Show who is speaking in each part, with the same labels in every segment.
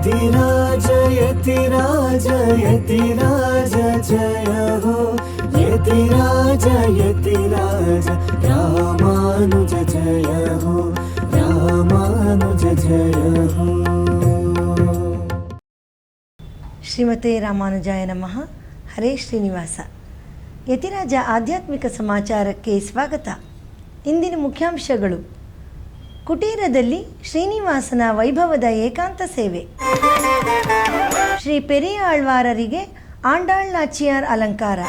Speaker 1: ಯತಿರಾಜ ಯತಿರಾಜ ಯತಿರಾಜ ಜಯ ಹೋ ಯತಿರಾಜ ಯತಿರಾಜ ರಾಮಾನುಜ ಜಯ ಹೋ ರಾಮಾನುಜ ಜಯ ಹೋ.
Speaker 2: ಶ್ರೀಮತೆ ರಾಮಾನುಜಾಯ ನಮಃ. ಹರೇ ಶ್ರೀನಿವಾಸ. ಯತಿರಾಜ ಆಧ್ಯಾತ್ಮಿಕ ಸಮಾಚಾರಕ್ಕೆ ಸ್ವಾಗತ. ಇಂದಿನ ಮುಖ್ಯಾಂಶಗಳು: ಕುಟೀರದಲ್ಲಿ ಶ್ರೀನಿವಾಸನ ವೈಭವದ ಏಕಾಂತ ಸೇವೆ, ಶ್ರೀ ಪೆರಿಯ ಆಳ್ವಾರರಿಗೆ ಆಂಡಾಳ್ ನಾಚಿಯಾರ್ ಅಲಂಕಾರ,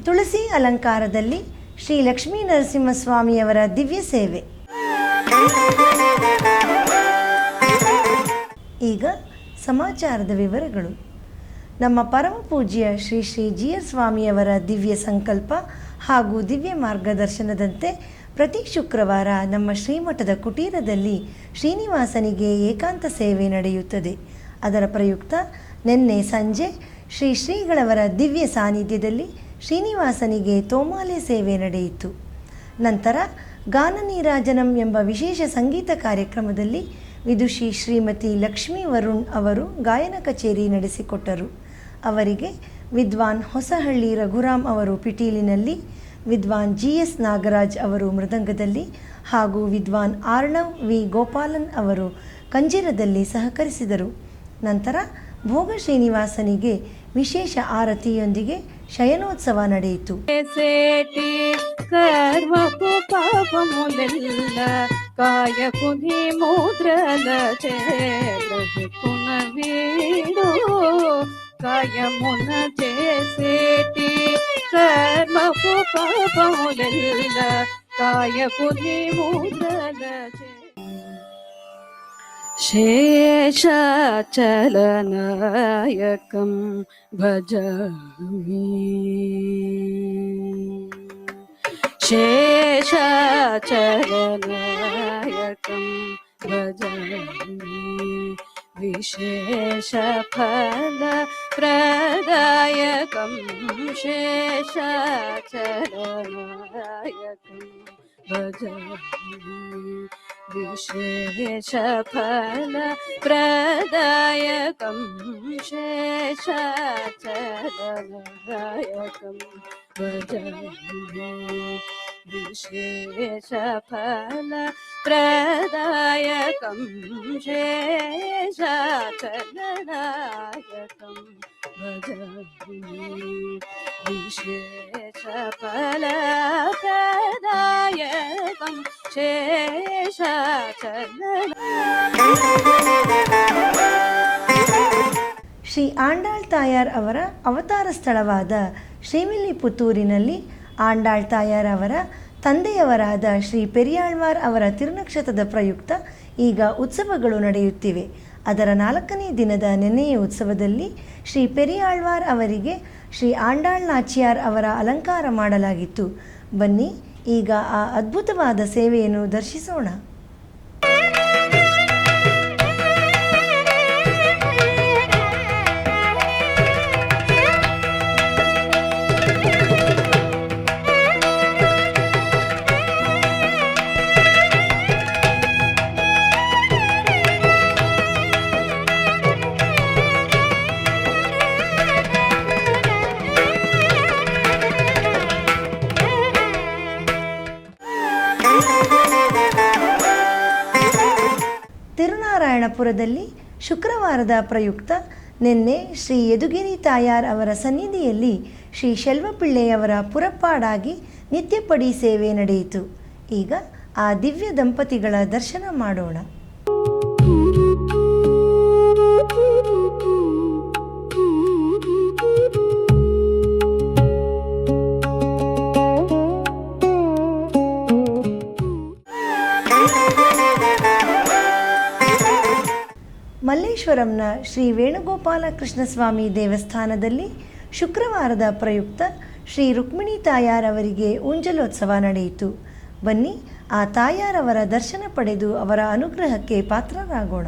Speaker 2: ತುಳಸಿ ಅಲಂಕಾರದಲ್ಲಿ ಶ್ರೀ ಲಕ್ಷ್ಮೀ ನರಸಿಂಹಸ್ವಾಮಿಯವರ ದಿವ್ಯ ಸೇವೆ. ಈಗ ಸಮಾಚಾರದ ವಿವರಗಳು. ನಮ್ಮ ಪರಮ ಪೂಜ್ಯ ಶ್ರೀ ಶ್ರೀ ಜಿ.ಆರ್. ಸ್ವಾಮಿಯವರ ದಿವ್ಯ ಸಂಕಲ್ಪ ಹಾಗೂ ದಿವ್ಯ ಮಾರ್ಗದರ್ಶನದಂತೆ ಪ್ರತಿ ಶುಕ್ರವಾರ ನಮ್ಮ ಶ್ರೀಮಠದ ಕುಟೀರದಲ್ಲಿ ಶ್ರೀನಿವಾಸನಿಗೆ ಏಕಾಂತ ಸೇವೆ ನಡೆಯುತ್ತದೆ. ಅದರ ಪ್ರಯುಕ್ತ ನಿನ್ನೆ ಸಂಜೆ ಶ್ರೀ ಶ್ರೀಗಳವರ ದಿವ್ಯ ಸಾನ್ನಿಧ್ಯದಲ್ಲಿ ಶ್ರೀನಿವಾಸನಿಗೆ ತೋಮಾಲೆ ಸೇವೆ ನಡೆಯಿತು. ನಂತರ ಗಾನ ನೀರಾಜನಂ ಎಂಬ ವಿಶೇಷ ಸಂಗೀತ ಕಾರ್ಯಕ್ರಮದಲ್ಲಿ ವಿದುಷಿ ಶ್ರೀಮತಿ ಲಕ್ಷ್ಮೀ ವರುಣ್ ಅವರು ಗಾಯನ ಕಚೇರಿ ನಡೆಸಿಕೊಟ್ಟರು. ಅವರಿಗೆ ವಿದ್ವಾನ್ ಹೊಸಹಳ್ಳಿ ರಘುರಾಮ್ ಅವರು ಪಿಟೀಲಿನಲ್ಲಿ, ವಿದ್ವಾನ್ ಜಿ.ಎಸ್. ನಾಗರಾಜ್ ಅವರು ಮೃದಂಗದಲ್ಲಿ ಹಾಗೂ ವಿದ್ವಾನ್ ಆರ್ಣವ್ ವಿ. ಗೋಪಾಲನ್ ಅವರು ಕಂಜಿರದಲ್ಲಿ ಸಹಕರಿಸಿದರು. ನಂತರ ಭೋಗ ಶ್ರೀನಿವಾಸನಿಗೆ ವಿಶೇಷ ಆರತಿಯೊಂದಿಗೆ ಶಯನೋತ್ಸವ ನಡೆಯಿತು.
Speaker 3: కాయమున చేసేటి కర్మపు పాపములెల్ల కాయపు నీముదల శేషాచలనాయకం భజామి, శేషాచలనాయకం భజామి, విశేష ఫల ప్రదాయకం శేషాచలనాయకం భజామి, విశేష ఫల ప్రదాయకం శేషాచలనాయకం భజామి, విశేష ఫల ప్రదాయకం శేషాచలనాయకం భజామి, విశేష ఫల ప్రదాయకం
Speaker 2: ಶ್ರೀ ಆಂಡಾಳ್ ತಾಯಾರ್ ಅವರ ಅವತಾರ ಸ್ಥಳವಾದ ಶ್ರೀವಿಲ್ಲಿಪುತ್ತೂರಿನಲ್ಲಿ ಆಂಡಾಳ್ ತಾಯಾರ್ ಅವರ ತಂದೆಯವರಾದ ಶ್ರೀ ಪೆರಿಯಾಳ್ವಾರ್ ಅವರ ತಿರುನಕ್ಷತ್ರದ ಪ್ರಯುಕ್ತ ಈಗ ಉತ್ಸವಗಳು ನಡೆಯುತ್ತಿವೆ. ಅದರ 4ನೇ ದಿನದ ನೆನೆಯ ಉತ್ಸವದಲ್ಲಿ ಶ್ರೀ ಪೆರಿಯಾಳ್ವಾರ್ ಅವರಿಗೆ ಶ್ರೀ ಆಂಡಾಳ್ ನಾಚಿಯಾರ್ ಅವರ ಅಲಂಕಾರ ಮಾಡಲಾಗಿತ್ತು. ಬನ್ನಿ ಈಗ ಆ ಅದ್ಭುತವಾದ ಸೇವೆಯನ್ನು ದರ್ಶಿಸೋಣ. ತಿರುನಾರಾಯಣಪುರದಲ್ಲಿ ಶುಕ್ರವಾರದ ಪ್ರಯುಕ್ತ ನಿನ್ನೆ ಶ್ರೀ ಯದುಗಿರಿ ತಾಯಾರ್ ಅವರ ಸನ್ನಿಧಿಯಲ್ಲಿ ಶ್ರೀ ಶೆಲ್ವಪಿಳ್ಳೆಯವರ ಪುರಪ್ಪಾಡಾಗಿ ನಿತ್ಯಪಡಿ ಸೇವೆ ನಡೆಯಿತು. ಈಗ ಆ ದಿವ್ಯ ದಂಪತಿಗಳ ದರ್ಶನ ಮಾಡೋಣ. ಮಲ್ಲೇಶ್ವರಂನ ಶ್ರೀ ವೇಣುಗೋಪಾಲ ಕೃಷ್ಣಸ್ವಾಮಿ ದೇವಸ್ಥಾನದಲ್ಲಿ ಶುಕ್ರವಾರದ ಪ್ರಯುಕ್ತ ಶ್ರೀ ರುಕ್ಮಿಣಿ ತಾಯಾರ್ ಅವರಿಗೆ ಉಂಜಲೋತ್ಸವ ನಡೆಯಿತು. ಬನ್ನಿ ಆ ತಾಯಾರವರ ದರ್ಶನ ಪಡೆದು ಅವರ ಅನುಗ್ರಹಕ್ಕೆ ಪಾತ್ರರಾಗೋಣ.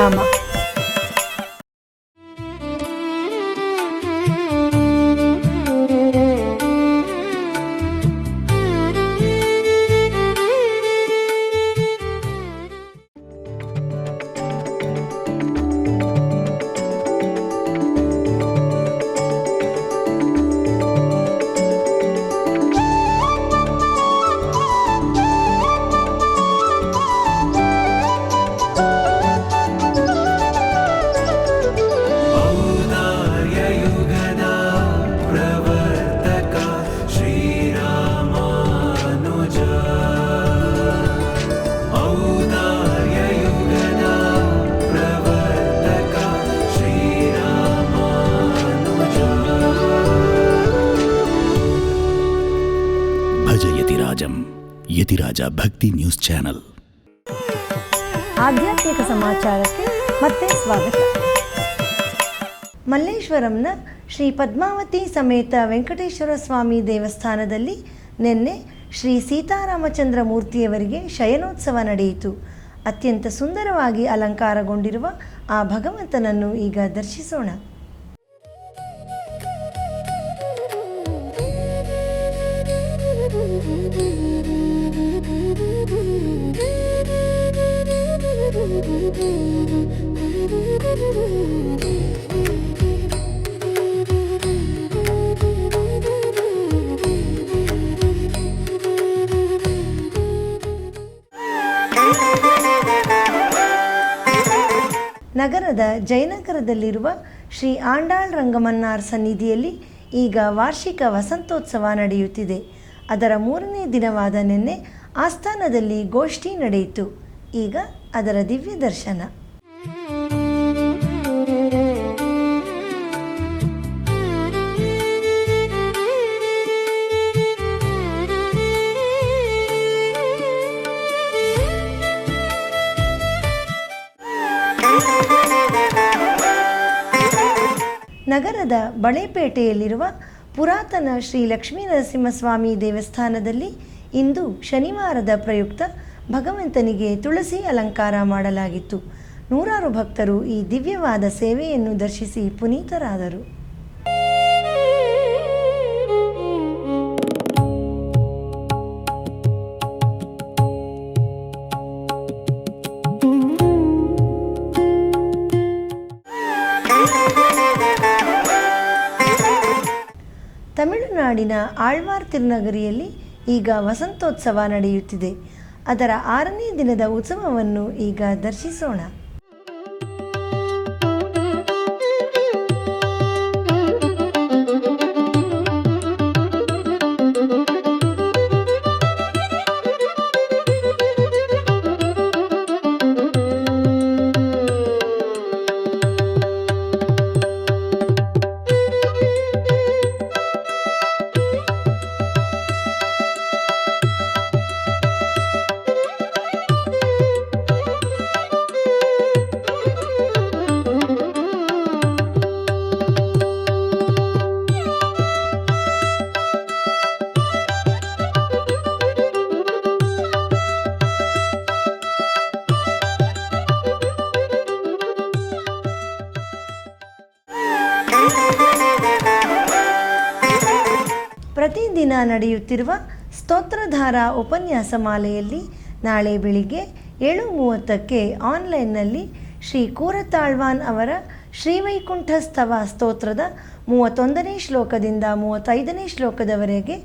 Speaker 2: ವಿರಾಮ.
Speaker 4: ಭಜ ಯತಿರಾಜಂ. ಯತಿರಾಜ ಭಕ್ತಿ ನ್ಯೂಸ್ ಚಾನಲ್.
Speaker 2: ಆಧ್ಯಾತ್ಮಿಕ ಸಮಾಚಾರಕ್ಕೆ ಮತ್ತೆ ಸ್ವಾಗತ. ಮಲ್ಲೇಶ್ವರಂನ ಶ್ರೀ ಪದ್ಮಾವತಿ ಸಮೇತ ವೆಂಕಟೇಶ್ವರ ಸ್ವಾಮಿ ದೇವಸ್ಥಾನದಲ್ಲಿ ನಿನ್ನೆ ಶ್ರೀ ಸೀತಾರಾಮಚಂದ್ರ ಮೂರ್ತಿಯವರಿಗೆ ಶಯನೋತ್ಸವ ನಡೆಯಿತು. ಅತ್ಯಂತ ಸುಂದರವಾಗಿ ಅಲಂಕಾರಗೊಂಡಿರುವ ಆ ಭಗವಂತನನ್ನು ಈಗ ದರ್ಶಿಸೋಣ. ನಗರದ ಜಯನಗರದಲ್ಲಿರುವ ಶ್ರೀ ಆಂಡಾಳ್ ರಂಗಮನ್ನಾರ್ ಸನ್ನಿಧಿಯಲ್ಲಿ ಈಗ ವಾರ್ಷಿಕ ವಸಂತೋತ್ಸವ ನಡೆಯುತ್ತಿದೆ. ಅದರ 3ನೇ ದಿನವಾದ ನಿನ್ನೆ ಆಸ್ಥಾನದಲ್ಲಿ ಗೋಷ್ಠಿ ನಡೆಯಿತು. ಈಗ ಅದರ ದಿವ್ಯ ದರ್ಶನ. ನಗರದ ಬಳೆಪೇಟೆಯಲ್ಲಿರುವ ಪುರಾತನ ಶ್ರೀ ಲಕ್ಷ್ಮೀ ನರಸಿಂಹಸ್ವಾಮಿ ದೇವಸ್ಥಾನದಲ್ಲಿ ಇಂದು ಶನಿವಾರದ ಪ್ರಯುಕ್ತ ಭಗವಂತನಿಗೆ ತುಳಸಿ ಅಲಂಕಾರ ಮಾಡಲಾಗಿತ್ತು. ನೂರಾರು ಭಕ್ತರು ಈ ದಿವ್ಯವಾದ ಸೇವೆಯನ್ನು ದರ್ಶಿಸಿ ಪುನೀತರಾದರು. ತಮಿಳುನಾಡಿನ ಆಳ್ವಾರ್ ತಿರುನಗರಿಯಲ್ಲಿ ಈಗ ವಸಂತೋತ್ಸವ ನಡೆಯುತ್ತಿದೆ. ಅದರ 6ನೇ ದಿನದ ಉತ್ಸವವನ್ನು ಈಗ ದರ್ಶಿಸೋಣ. ಪ್ರತಿದಿನ ನಡೆಯುತ್ತಿರುವ ಸ್ತೋತ್ರಧಾರ ಉಪನ್ಯಾಸ ಮಾಲೆಯಲ್ಲಿ ನಾಳೆ ಬೆಳಿಗ್ಗೆ 7:30ಕ್ಕೆ ಆನ್ಲೈನ್ನಲ್ಲಿ ಶ್ರೀ ಕೂರತಾಳ್ವಾನ್ ಅವರ ಶ್ರೀವೈಕುಂಠ ಸ್ತವ ಸ್ತೋತ್ರದ 31ನೇ ಶ್ಲೋಕದಿಂದ 35ನೇ ಶ್ಲೋಕದವರೆಗೆ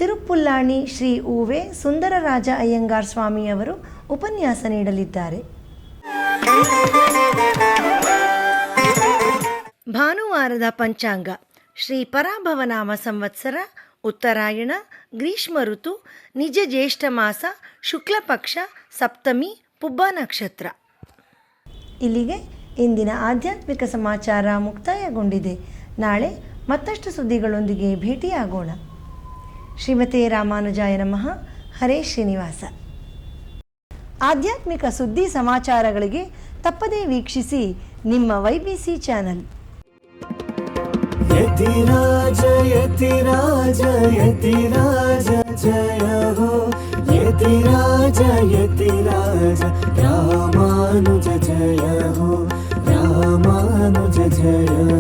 Speaker 2: ತಿರುಪುಲ್ಲಾಣಿ ಶ್ರೀ ಉವೆ ಸುಂದರರಾಜ ಅಯ್ಯಂಗಾರ್ ಸ್ವಾಮಿಯವರು ಉಪನ್ಯಾಸ ನೀಡಲಿದ್ದಾರೆ. ಭಾನುವಾರದ ಪಂಚಾಂಗ. ಶ್ರೀ ಪರಾಭವನಾಮ ಸಂವತ್ಸರ, ಉತ್ತರಾಯಣ, ಗ್ರೀಷ್ಮ ಋತು, ನಿಜ ಜ್ಯೇಷ್ಠ ಮಾಸ, ಶುಕ್ಲಪಕ್ಷ, ಸಪ್ತಮಿ, ಪುಬ್ಬ ನಕ್ಷತ್ರ. ಇಲ್ಲಿಗೆ ಇಂದಿನ ಆಧ್ಯಾತ್ಮಿಕ ಸಮಾಚಾರ ಮುಕ್ತಾಯಗೊಂಡಿದೆ. ನಾಳೆ ಮತ್ತಷ್ಟು ಸುದ್ದಿಗಳೊಂದಿಗೆ ಭೇಟಿಯಾಗೋಣ. ಶ್ರೀಮತೆ ರಾಮಾನುಜಾಯ ನಮಃ. ಹರೇ ಶ್ರೀನಿವಾಸ. ಆಧ್ಯಾತ್ಮಿಕ ಸುದ್ದಿ ಸಮಾಚಾರಗಳಿಗೆ ತಪ್ಪದೇ ವೀಕ್ಷಿಸಿ ನಿಮ್ಮ YBC ಚಾನಲ್.
Speaker 1: ಯತಿರಾಜ ಯತಿರಾಜ ಯತಿರಾಜ ಜಯ ಹೋ, ಯತಿರಾಜ ಯತಿರಾಜ ರಾಮಾನುಜ ಜಯ ಹೋ. रामानुज जय